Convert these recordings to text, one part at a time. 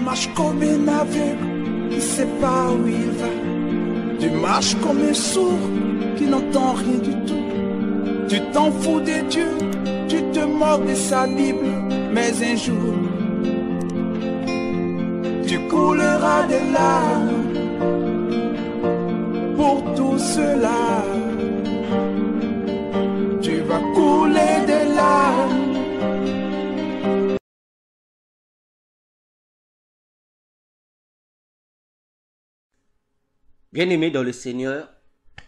marches comme un aveugle qui ne sait pas où il va. Tu marches comme un sourd qui n'entend rien du tout. Tu t'en fous de Dieu, tu te moques de sa Bible. Mais un jour, tu couleras des larmes pour tout cela. Tu vas couler des larmes. Bien-aimés dans le Seigneur,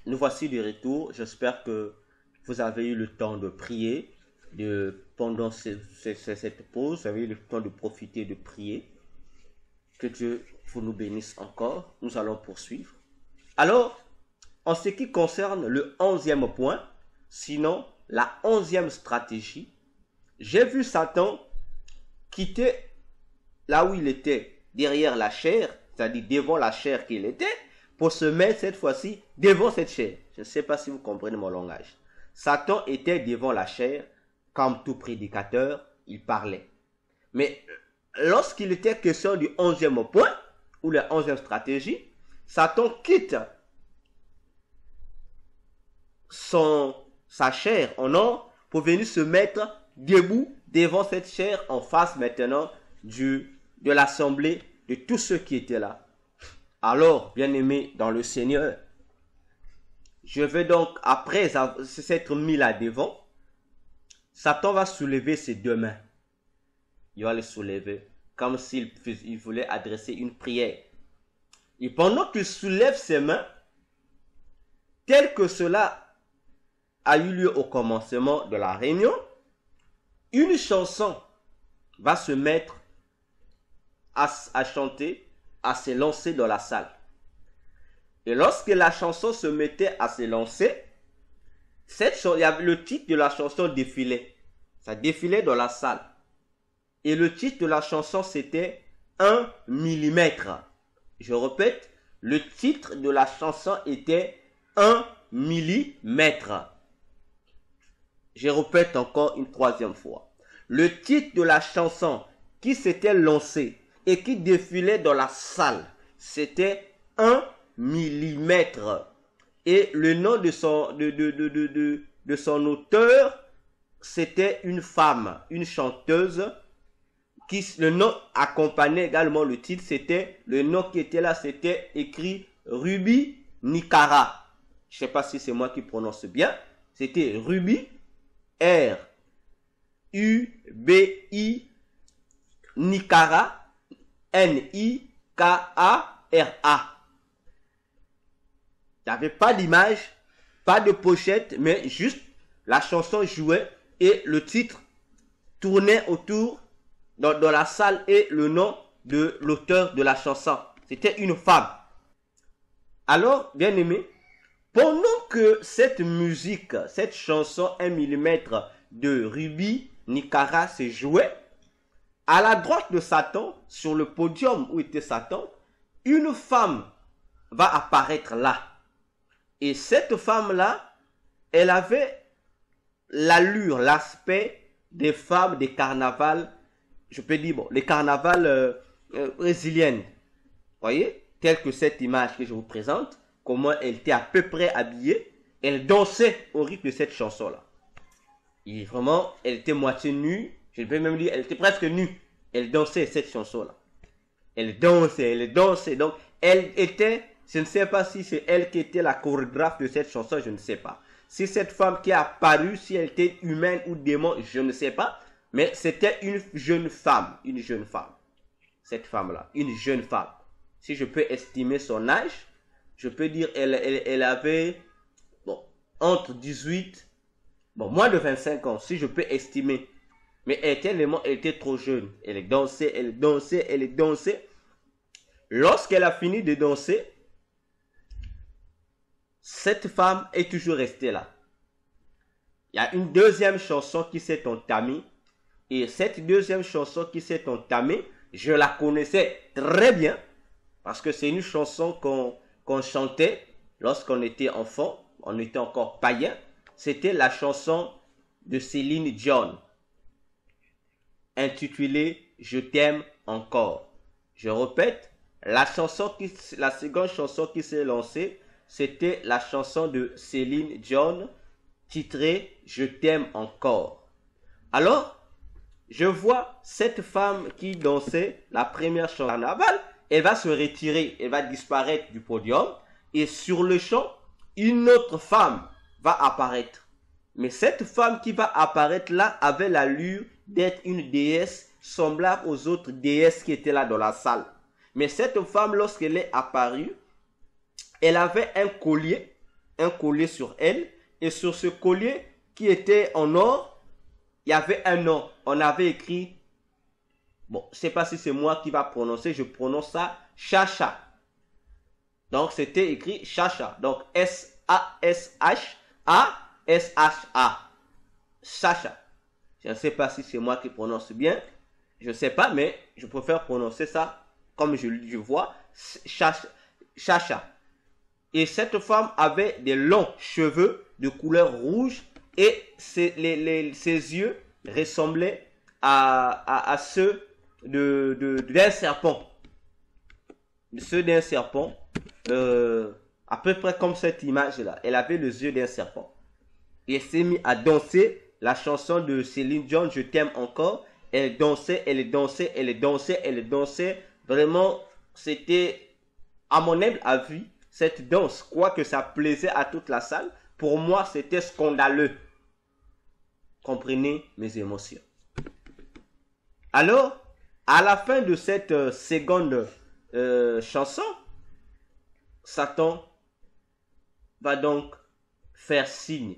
nous voici de retour. J'espère que vous avez eu le temps de prier pendant cette pause. Vous avez eu le temps de profiter de prier. Que Dieu vous nous bénisse encore. Nous allons poursuivre. Alors, en ce qui concerne le 11e point, sinon la 11e stratégie, j'ai vu Satan quitter là où il était, derrière la chair, c'est-à-dire devant la chair qu'il était, pour se mettre cette fois-ci devant cette chair. Je ne sais pas si vous comprenez mon langage. Satan était devant la chair, comme tout prédicateur, il parlait. Mais lorsqu'il était question du 11e point, ou la 11e stratégie, Satan quitte sa chair en or pour venir se mettre debout devant cette chair en face maintenant de l'assemblée, de tous ceux qui étaient là. Alors, bien-aimés dans le Seigneur, je vais donc, après s'être mis là devant, Satan va soulever ses deux mains. Il va les soulever comme s'il voulait adresser une prière. Et pendant qu'il soulève ses mains, tel que cela a eu lieu au commencement de la réunion, une chanson va se mettre à chanter, à se lancer dans la salle. Et lorsque la chanson se mettait à se lancer, le titre de la chanson défilait. Ça défilait dans la salle. Et le titre de la chanson, c'était 1 millimètre. Je répète, le titre de la chanson était 1 millimètre. Je répète encore une troisième fois. Le titre de la chanson qui s'était lancé et qui défilait dans la salle, c'était 1 millimètre. Et le nom de son auteur, c'était une femme, une chanteuse, le nom accompagnait également le titre, le nom qui était là, c'était écrit Ruby Nicara. Je ne sais pas si c'est moi qui prononce bien. C'était Ruby, R-U-B-I, Nicara, N-I-K-A-R-A. Il n'y avait pas d'image, pas de pochette, mais juste la chanson jouait et le titre tournait autour dans la salle et le nom de l'auteur de la chanson. C'était une femme. Alors, bien aimé, pendant que cette musique, cette chanson 1 millimètre de Ruby Nicara se jouait, à la droite de Satan, sur le podium où était Satan, une femme va apparaître là. Et cette femme-là, elle avait l'allure, l'aspect des femmes des carnavals, je peux dire, bon, les carnavals brésiliennes. Voyez, telle que cette image que je vous présente, comment elle était à peu près habillée, elle dansait au rythme de cette chanson-là. Et vraiment, elle était moitié nue, je peux même dire, elle était presque nue. Elle dansait cette chanson-là. Elle dansait. Donc, elle était, je ne sais pas si c'est elle qui était la chorégraphe de cette chanson, je ne sais pas. Si cette femme qui a apparu, si elle était humaine ou démon, je ne sais pas. Mais c'était une jeune femme. Cette femme-là, une jeune femme. Si je peux estimer son âge, je peux dire elle avait entre 18, moins de 25 ans, si je peux estimer. Mais elle était trop jeune. Elle dansait. Lorsqu'elle a fini de danser, cette femme est toujours restée là. Il y a une deuxième chanson qui s'est entamée. Et cette deuxième chanson qui s'est entamée, je la connaissais très bien. Parce que c'est une chanson qu'on chantait lorsqu'on était enfant. On était encore païen. C'était la chanson de Céline Dion, intitulée « Je t'aime encore ». Je répète, la seconde chanson qui s'est lancée, c'était la chanson de Céline Dion, titrée « Je t'aime encore ». Alors, je vois cette femme qui dansait la première chanson carnaval, elle va se retirer, elle va disparaître du podium, et sur le champ, une autre femme va apparaître. Mais cette femme qui va apparaître là avait l'allure d'être une déesse semblable aux autres déesses qui étaient là dans la salle. Mais cette femme, lorsqu'elle est apparue, elle avait un collier sur elle, et sur ce collier qui était en or, il y avait un nom. On avait écrit, bon, je ne sais pas si c'est moi qui va prononcer, je prononce ça, Chacha. Donc, c'était écrit Chacha. Donc, S-A-S-H-A-S-H-A. Chacha. Je ne sais pas si c'est moi qui prononce bien. Je ne sais pas, mais je préfère prononcer ça comme je vois. Chacha. Et cette femme avait des longs cheveux de couleur rouge et ses yeux ressemblaient à ceux d'un serpent. Ceux d'un serpent. À peu près comme cette image-là. Elle avait les yeux d'un serpent. Et elle s'est mise à danser la chanson de Céline Dion, Je t'aime encore. Elle dansait, elle dansait, elle dansait, elle dansait. Vraiment, c'était, à mon humble avis, cette danse, quoique ça plaisait à toute la salle, pour moi, c'était scandaleux. Comprenez mes émotions. Alors, à la fin de cette seconde chanson, Satan va donc faire signe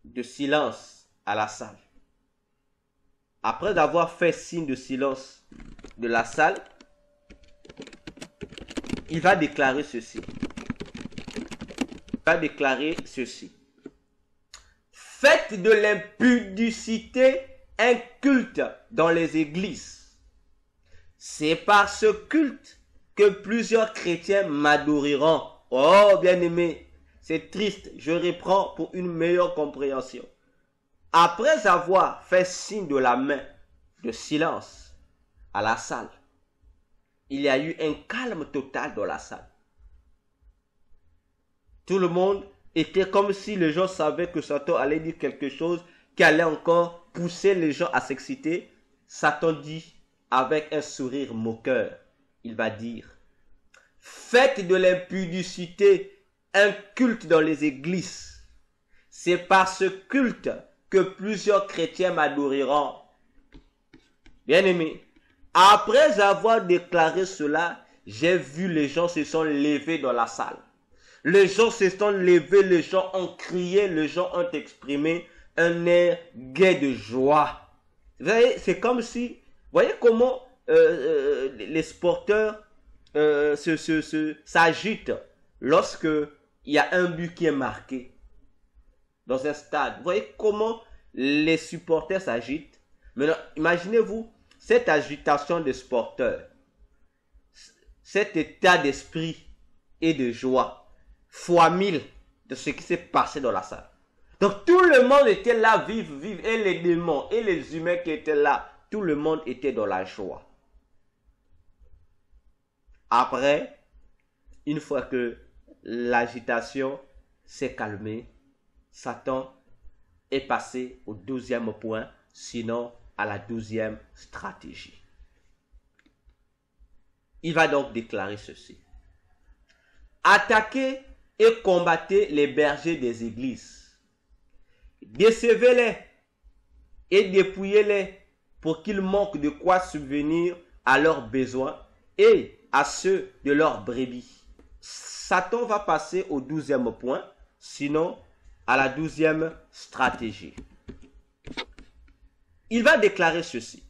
de silence à la salle. Après avoir fait signe de silence de la salle, il va déclarer ceci. Faites de l'impudicité un culte dans les églises. C'est par ce culte que plusieurs chrétiens m'adoriront. Oh, bien-aimé, c'est triste. Je reprends pour une meilleure compréhension. Après avoir fait signe de la main de silence à la salle, il y a eu un calme total dans la salle. Tout le monde était comme si les gens savaient que Satan allait dire quelque chose qui allait encore pousser les gens à s'exciter. Satan dit avec un sourire moqueur, il va dire, faites de l'impudicité un culte dans les églises. C'est par ce culte que plusieurs chrétiens m'adoriront. Bien-aimé, après avoir déclaré cela, j'ai vu les gens se sont levés dans la salle. Les gens se sont levés, les gens ont crié, les gens ont exprimé un air gai de joie. Vous voyez, c'est comme si, voyez comment les sporteurs s'agitent lorsque il y a un but qui est marqué dans un stade. Vous voyez comment les supporters s'agitent. Maintenant, imaginez-vous cette agitation des sporteurs, cet état d'esprit et de joie, fois 1000 de ce qui s'est passé dans la salle. Donc tout le monde était là, vive, et les démons, et les humains qui étaient là, tout le monde était dans la joie. Après, une fois que l'agitation s'est calmée, Satan est passé au 12e point, sinon à la 12e stratégie. Il va donc déclarer ceci. Attaquez et combattez les bergers des églises. Décevez-les et dépouillez-les pour qu'ils manquent de quoi subvenir à leurs besoins et à ceux de leurs brebis. Satan va passer au 12e point, sinon à la 12e stratégie. Il va déclarer ceci.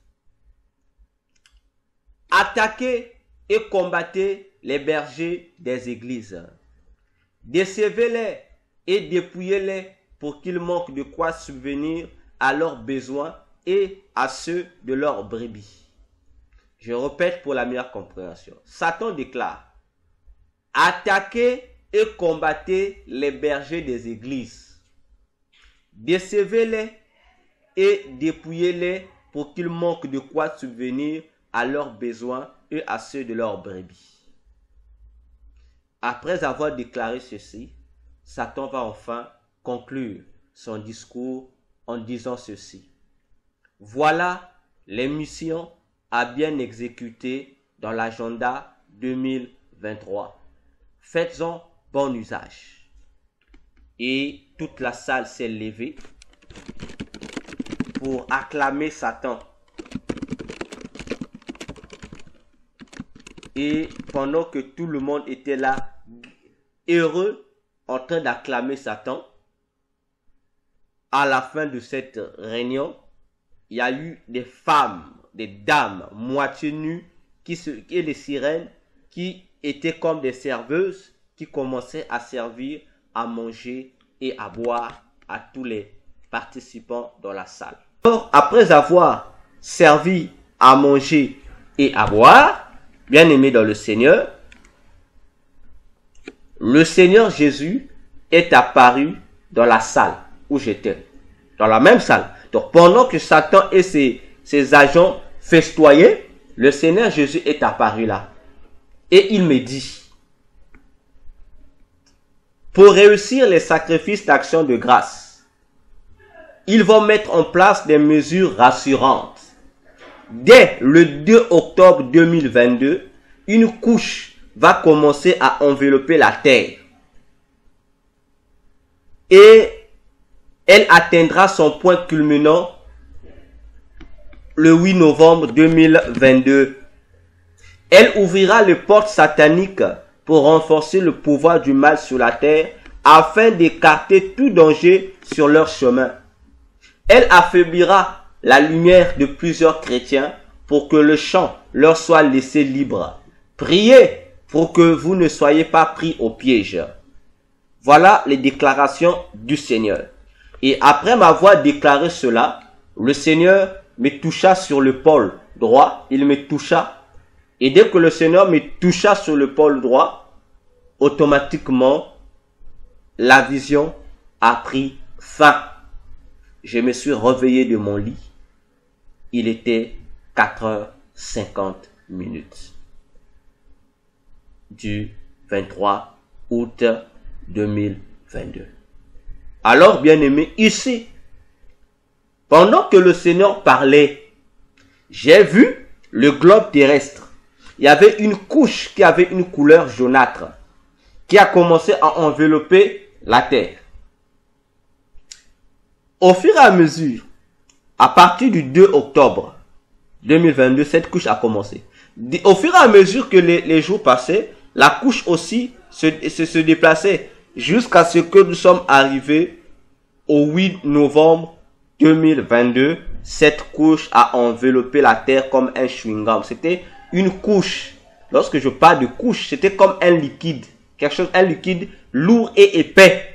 Attaquez et combattez les bergers des églises. Décevez-les et dépouillez-les pour qu'ils manquent de quoi subvenir à leurs besoins et à ceux de leurs brebis. Je répète pour la meilleure compréhension. Satan déclare, attaquez et combattez les bergers des églises. Décevez-les et dépouillez-les pour qu'ils manquent de quoi subvenir à leurs besoins et à ceux de leurs brebis. Après avoir déclaré ceci, Satan va enfin conclure son discours en disant ceci. Voilà les missions à bien exécuter dans l'agenda 2023. Faites-en bon usage. Et toute la salle s'est levée pour acclamer Satan. Et pendant que tout le monde était là, heureux, en train d'acclamer Satan, à la fin de cette réunion, il y a eu des femmes, des dames, moitié nues, et les sirènes, qui étaient comme des serveuses, qui commençaient à servir, à manger et à boire à tous les participants dans la salle. Alors, après avoir servi à manger et à boire, bien-aimés dans le Seigneur Jésus est apparu dans la salle où j'étais, dans la même salle. Donc pendant que Satan et ses agents festoyaient, le Seigneur Jésus est apparu là. Et il me dit, pour réussir les sacrifices d'action de grâce, ils vont mettre en place des mesures rassurantes. Dès le 2 octobre 2022, une couche va commencer à envelopper la terre. Et elle atteindra son point culminant le 8 novembre 2022. Elle ouvrira les portes sataniques pour renforcer le pouvoir du mal sur la terre afin d'écarter tout danger sur leur chemin. Elle affaiblira la lumière de plusieurs chrétiens pour que le champ leur soit laissé libre. Priez pour que vous ne soyez pas pris au piège. Voilà les déclarations du Seigneur. Et après m'avoir déclaré cela, le Seigneur me toucha sur le pôle droit. Il me toucha. Et dès que le Seigneur me toucha sur le pôle droit, automatiquement, la vision a pris fin. Je me suis réveillé de mon lit. Il était 4h50 du 23 août 2022. Alors, bien-aimés, ici, pendant que le Seigneur parlait, j'ai vu le globe terrestre. Il y avait une couche qui avait une couleur jaunâtre qui a commencé à envelopper la terre. Au fur et à mesure, à partir du 2 octobre 2022, cette couche a commencé. Au fur et à mesure que les jours passaient, la couche aussi se déplaçait jusqu'à ce que nous sommes arrivés au 8 novembre 2022. Cette couche a enveloppé la terre comme un chewing-gum. C'était une couche. Lorsque je parle de couche, c'était comme un liquide. Un liquide lourd et épais.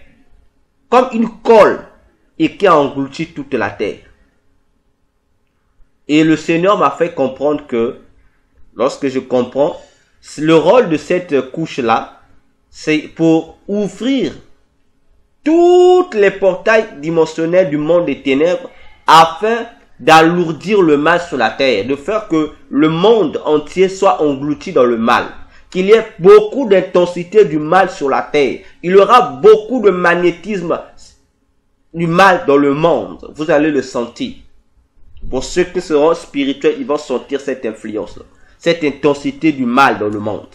Comme une colle. Et qui a englouti toute la terre. Et le Seigneur m'a fait comprendre que, lorsque je comprends, le rôle de cette couche-là, c'est pour ouvrir toutes les portails dimensionnels du monde des ténèbres afin d'alourdir le mal sur la terre, de faire que le monde entier soit englouti dans le mal, qu'il y ait beaucoup d'intensité du mal sur la terre. Il y aura beaucoup de magnétisme du mal dans le monde. Vous allez le sentir. Pour ceux qui seront spirituels, ils vont sentir cette influence-là, cette intensité du mal dans le monde.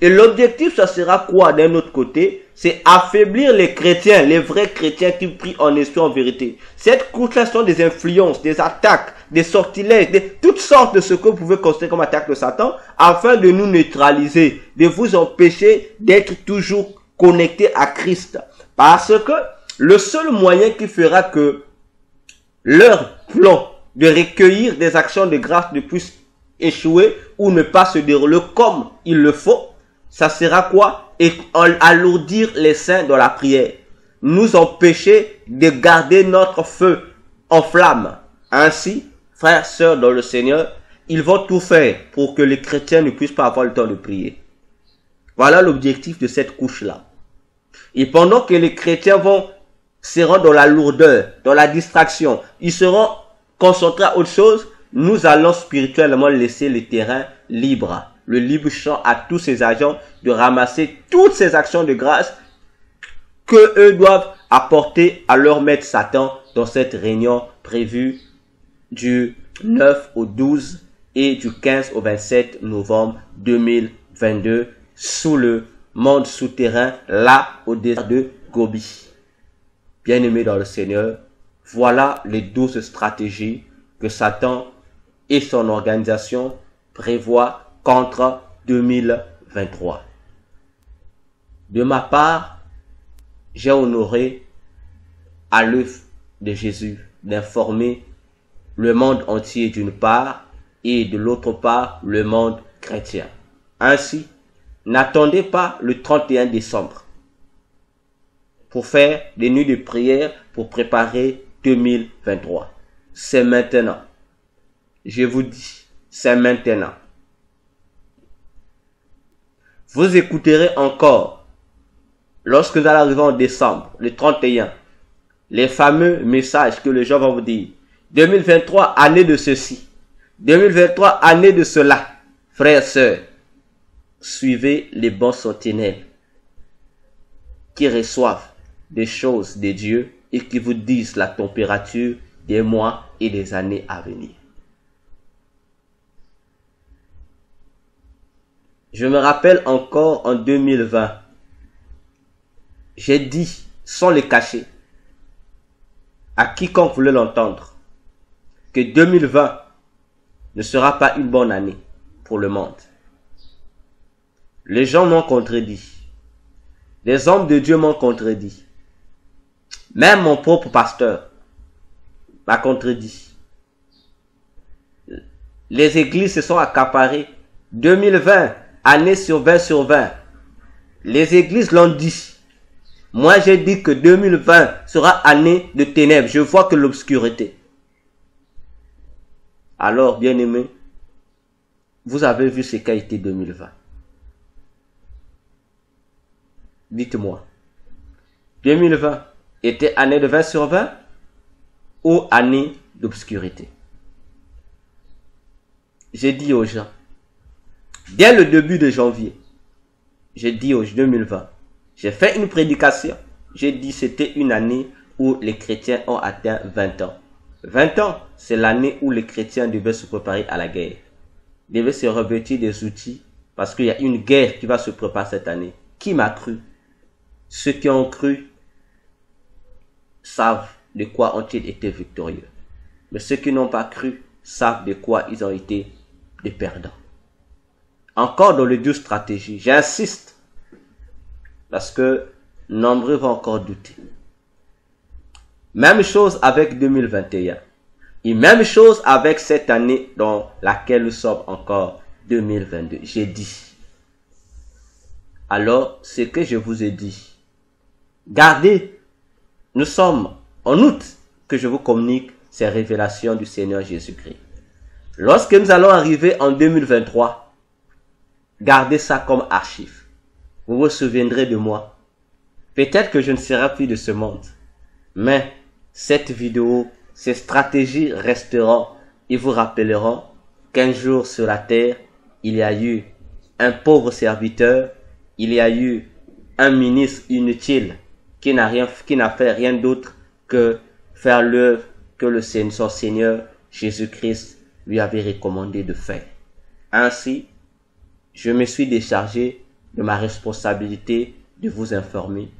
Et l'objectif, ça sera quoi d'un autre côté? C'est affaiblir les chrétiens, les vrais chrétiens qui prient en esprit, en vérité. Cette couche-là sont des influences, des attaques, des sortilèges, toutes sortes de ce que vous pouvez considérer comme attaque de Satan, afin de nous neutraliser, de vous empêcher d'être toujours connectés à Christ. Parce que le seul moyen qui fera que leur plan de recueillir des actions de grâce ne puisse échouer ou ne pas se dérouler comme il le faut, ça sera quoi? Et alourdir les saints dans la prière. Nous empêcher de garder notre feu en flamme. Ainsi, frères, sœurs dans le Seigneur, ils vont tout faire pour que les chrétiens ne puissent pas avoir le temps de prier. Voilà l'objectif de cette couche-là. Et pendant que les chrétiens seront dans la lourdeur, dans la distraction, ils seront concentrés à autre chose, nous allons spirituellement laisser le terrain libre, le libre champ à tous ces agents de ramasser toutes ces actions de grâce que eux doivent apporter à leur maître Satan dans cette réunion prévue du 9 au 12 et du 15 au 27 novembre 2022 sous le monde souterrain, là au désert de Gobi. Bien-aimés dans le Seigneur, voilà les 12 stratégies que Satan et son organisation prévoient contre 2023. De ma part, j'ai honoré à l'œuvre de Jésus d'informer le monde entier d'une part et de l'autre part le monde chrétien. Ainsi, n'attendez pas le 31 décembre pour faire des nuits de prière pour préparer 2023. C'est maintenant. Je vous dis, c'est maintenant. Vous écouterez encore, lorsque vous allez arriver en décembre, le 31, les fameux messages que les gens vont vous dire. 2023, année de ceci. 2023, année de cela. Frères et sœurs, suivez les bons sentinelles qui reçoivent des choses de Dieu et qui vous disent la température des mois et des années à venir. Je me rappelle encore en 2020, j'ai dit, sans le cacher, à quiconque voulait l'entendre, que 2020 ne sera pas une bonne année pour le monde. Les gens m'ont contredit. Les hommes de Dieu m'ont contredit. Même mon propre pasteur m'a contredit. Les églises se sont accaparées. 2020, année sur 20 sur 20. Les églises l'ont dit. Moi, j'ai dit que 2020 sera année de ténèbres. Je vois que l'obscurité. Alors, bien-aimés, vous avez vu ce qu'a été 2020. Dites-moi, 2020 était année de 20 sur 20 ou année d'obscurité? J'ai dit aux gens, dès le début de janvier, j'ai dit aux 2020, j'ai fait une prédication, j'ai dit c'était une année où les chrétiens ont atteint 20 ans. 20 ans, c'est l'année où les chrétiens devaient se préparer à la guerre. Ils devaient se revêtir des outils parce qu'il y a une guerre qui va se préparer cette année. Qui m'a cru? Ceux qui ont cru savent de quoi ont-ils été victorieux. Mais ceux qui n'ont pas cru savent de quoi ils ont été des perdants. Encore dans les 2 stratégies, j'insiste, parce que nombreux vont encore douter. Même chose avec 2021. Et même chose avec cette année dans laquelle nous sommes encore, 2022. J'ai dit. Alors, ce que je vous ai dit, gardez, nous sommes en août que je vous communique ces révélations du Seigneur Jésus-Christ. Lorsque nous allons arriver en 2023, gardez ça comme archive. Vous vous souviendrez de moi. Peut-être que je ne serai plus de ce monde, mais cette vidéo, ces stratégies resteront et vous rappelleront qu'un jour sur la terre, il y a eu un pauvre serviteur, il y a eu un ministre inutile qui n'a fait rien d'autre que faire l'œuvre que son Seigneur Jésus-Christ lui avait recommandé de faire. Ainsi, je me suis déchargé de ma responsabilité de vous informer.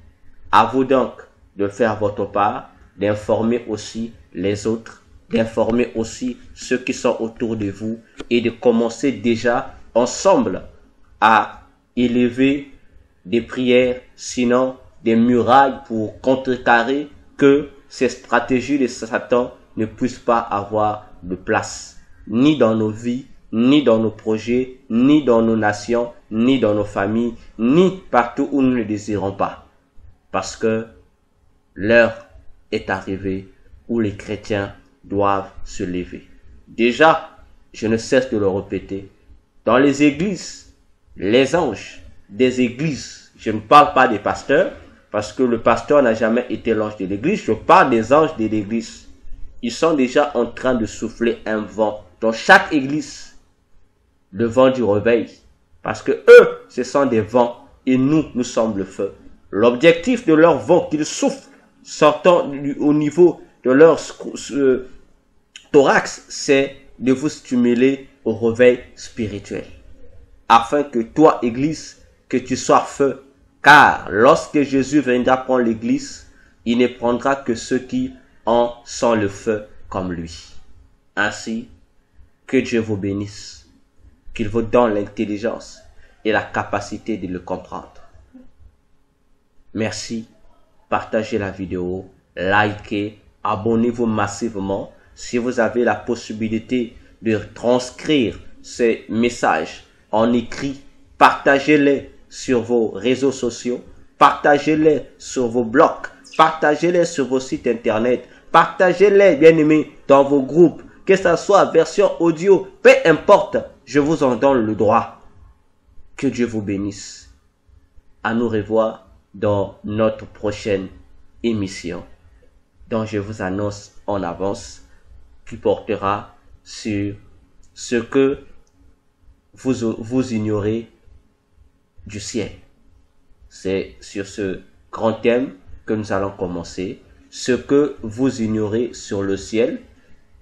À vous donc de faire votre part, d'informer aussi les autres, d'informer aussi ceux qui sont autour de vous et de commencer déjà ensemble à élever des prières, sinon des murailles pour contrecarrer que ces stratégies de Satan ne puissent pas avoir de place, ni dans nos vies, ni dans nos projets, ni dans nos nations, ni dans nos familles, ni partout où nous ne désirons pas. Parce que l'heure est arrivée où les chrétiens doivent se lever. Déjà, je ne cesse de le répéter, dans les églises, les anges des églises, je ne parle pas des pasteurs, parce que le pasteur n'a jamais été l'ange de l'église, je parle des anges de l'église. Ils sont déjà en train de souffler un vent dans chaque église le vent du réveil. Parce que eux, ce sont des vents et nous sommes le feu. L'objectif de leur vent qu'ils soufflent sortant au niveau de leur thorax, c'est de vous stimuler au réveil spirituel. Afin que toi, église, que tu sois feu. Car lorsque Jésus viendra prendre l'église, il ne prendra que ceux qui en sont le feu comme lui. Ainsi, que Dieu vous bénisse, qu'il vous donne l'intelligence et la capacité de le comprendre. Merci, partagez la vidéo, likez, abonnez-vous massivement. Si vous avez la possibilité de transcrire ces messages en écrit, partagez-les sur vos réseaux sociaux, partagez-les sur vos blogs, partagez-les sur vos sites internet, partagez-les, bien aimés, dans vos groupes, que ce soit version audio, peu importe, je vous en donne le droit. Que Dieu vous bénisse. À nous revoir dans notre prochaine émission, dont je vous annonce en avance, qui portera sur ce que vous ignorez du ciel. C'est sur ce grand thème que nous allons commencer. Ce que vous ignorez sur le ciel.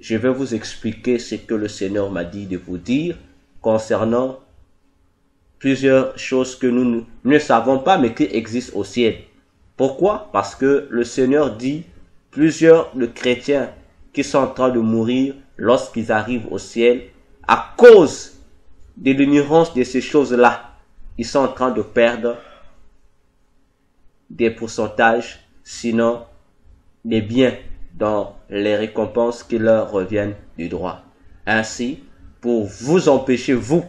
Je vais vous expliquer ce que le Seigneur m'a dit de vous dire concernant plusieurs choses que nous ne savons pas mais qui existent au ciel. Pourquoi? Parce que le Seigneur dit plusieurs de chrétiens qui sont en train de mourir lorsqu'ils arrivent au ciel à cause de l'ignorance de ces choses-là. Ils sont en train de perdre des pourcentages, sinon des biens dans les récompenses qui leur reviennent du droit. Ainsi, pour vous empêcher, vous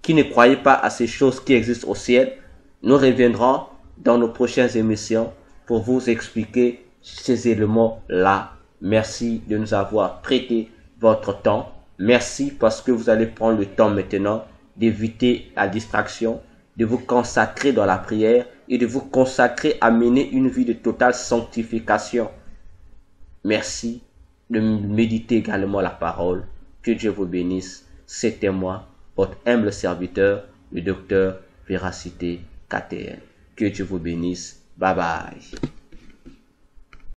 qui ne croyez pas à ces choses qui existent au ciel, nous reviendrons dans nos prochaines émissions pour vous expliquer ces éléments-là. Merci de nous avoir prêté votre temps. Merci parce que vous allez prendre le temps maintenant d'éviter la distraction, de vous consacrer dans la prière et de vous consacrer à mener une vie de totale sanctification. Merci de méditer également la parole. Que Dieu vous bénisse. C'était moi, votre humble serviteur, le docteur Véracité KTN. Que Dieu vous bénisse. Bye bye.